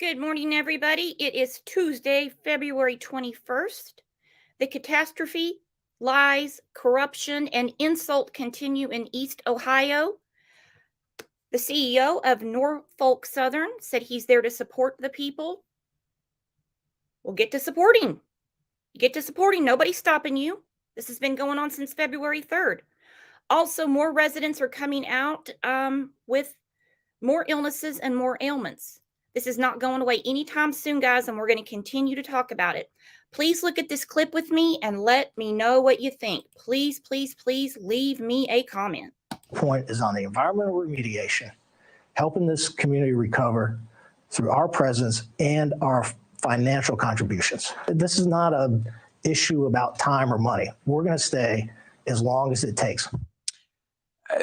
Good morning, everybody. It is Tuesday, February 21st. The catastrophe, lies, corruption, and insult continue in East Ohio. The CEO of Norfolk Southern said he's there to support the people. Well, get to supporting. Get to supporting. Nobody's stopping you. This has been going on since February 3rd. Also, more residents are coming out with more illnesses and more ailments. This is not going away anytime soon, guys, and we're going to continue to talk about it. Please look at this clip with me and let me know what you think. Please, please, please leave me a comment. Point is on the environmental remediation, helping this community recover through our presence and our financial contributions. This is not an issue about time or money. We're going to stay as long as it takes.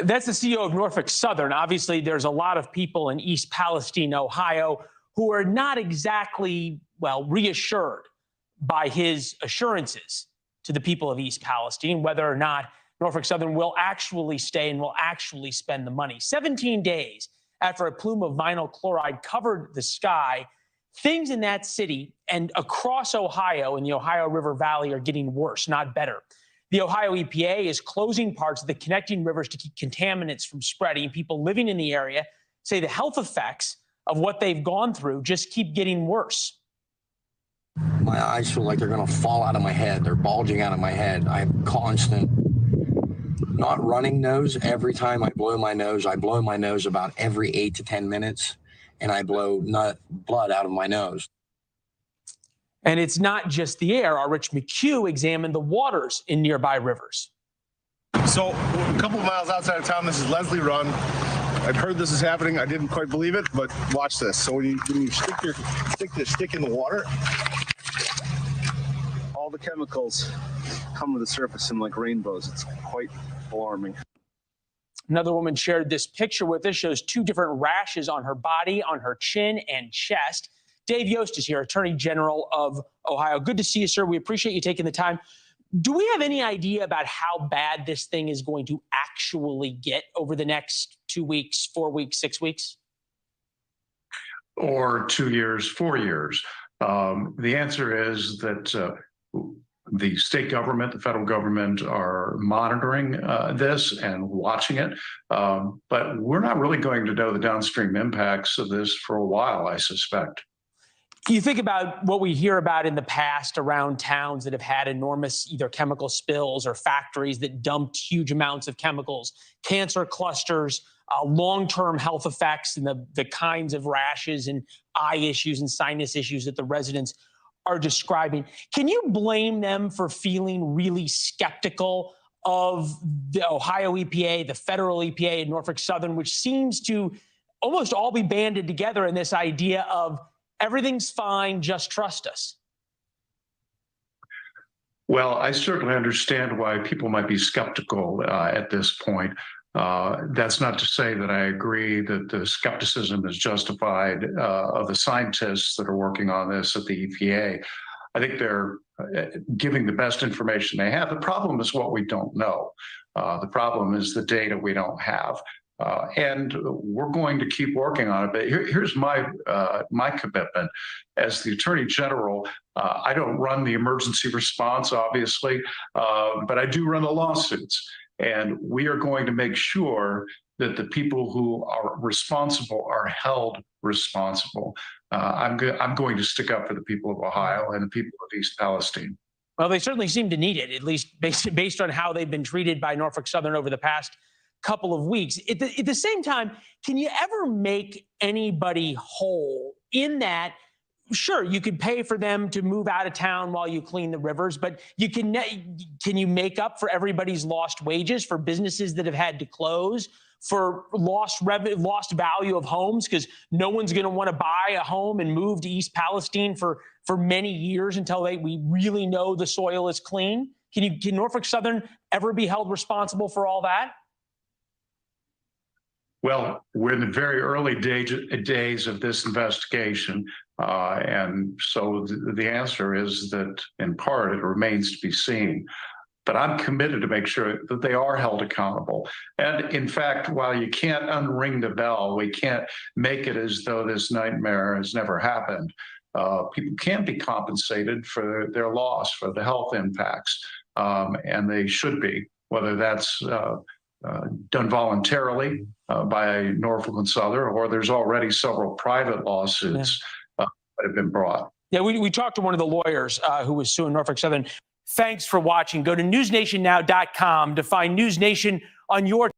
That's the CEO of Norfolk Southern. Obviously, there's a lot of people in East Palestine, Ohio, who are not exactly, reassured by his assurances to the people of East Palestine, whether or not Norfolk Southern will actually stay and will actually spend the money. 17 days after a plume of vinyl chloride covered the sky, things in that city and across Ohio in the Ohio River Valley are getting worse, not better. The Ohio EPA is closing parts of the connecting rivers to keep contaminants from spreading. People living in the area say the health effects of what they've gone through just keep getting worse. My eyes feel like they're going to fall out of my head. They're bulging out of my head. I have constant, not running nose. Every time I blow my nose about every 8 to 10 minutes, and I blow blood out of my nose. And it's not just the air. Our Rich McHugh examined the waters in nearby rivers. So a couple of miles outside of town, this is Leslie Run. I'd heard this is happening. I didn't quite believe it, but watch this. So when you stick this stick in the water, all the chemicals come to the surface in like rainbows. It's quite alarming. Another woman shared this picture with us, shows two different rashes on her body, on her chin and chest. Dave Yost is here, Attorney General of Ohio. Good to see you, sir. We appreciate you taking the time. Do we have any idea about how bad this thing is going to actually get over the next 2 weeks, 4 weeks, 6 weeks? Or 2 years, 4 years? The answer is that the state government, the federal government are monitoring this and watching it. But we're not really going to know the downstream impacts of this for a while, I suspect. You think about what we hear about in the past around towns that have had enormous either chemical spills or factories that dumped huge amounts of chemicals, cancer clusters, long-term health effects, and the kinds of rashes and eye issues and sinus issues that the residents are describing. Can you blame them for feeling really skeptical of the Ohio EPA, the federal EPA, and Norfolk Southern, which seems to almost all be banded together in this idea of everything's fine, just trust us? Well, I certainly understand why people might be skeptical at this point. That's not to say that I agree that the skepticism is justified of the scientists that are working on this at the EPA. I think they're giving the best information they have. The problem is what we don't know. The problem is the data we don't have. And we're going to keep working on it. But here's my commitment as the Attorney General. I don't run the emergency response, obviously, but I do run the lawsuits. And we are going to make sure that the people who are responsible are held responsible. I'm going to stick up for the people of Ohio and the people of East Palestine. Well, they certainly seem to need it, at least based on how they've been treated by Norfolk Southern over the past couple of weeks. At the same time, can you ever make anybody whole in that? Sure, you could pay for them to move out of town while you clean the rivers, but can you make up for everybody's lost wages, for businesses that have had to close, for lost value of homes, because no one's going to want to buy a home and move to East Palestine for many years until we really know the soil is clean? Can Norfolk Southern ever be held responsible for all that? Well, we're in the very early days of this investigation. And so the answer is that, in part, it remains to be seen. but I'm committed to make sure that they are held accountable. And in fact, while you can't unring the bell, we can't make it as though this nightmare has never happened. People can be compensated for their loss, for the health impacts, and they should be, whether that's done voluntarily by Norfolk and Southern, or there's already several private lawsuits that have been brought. Yeah, we talked to one of the lawyers who was suing Norfolk Southern. Thanks for watching. Go to newsnationnow.com to find News Nation on your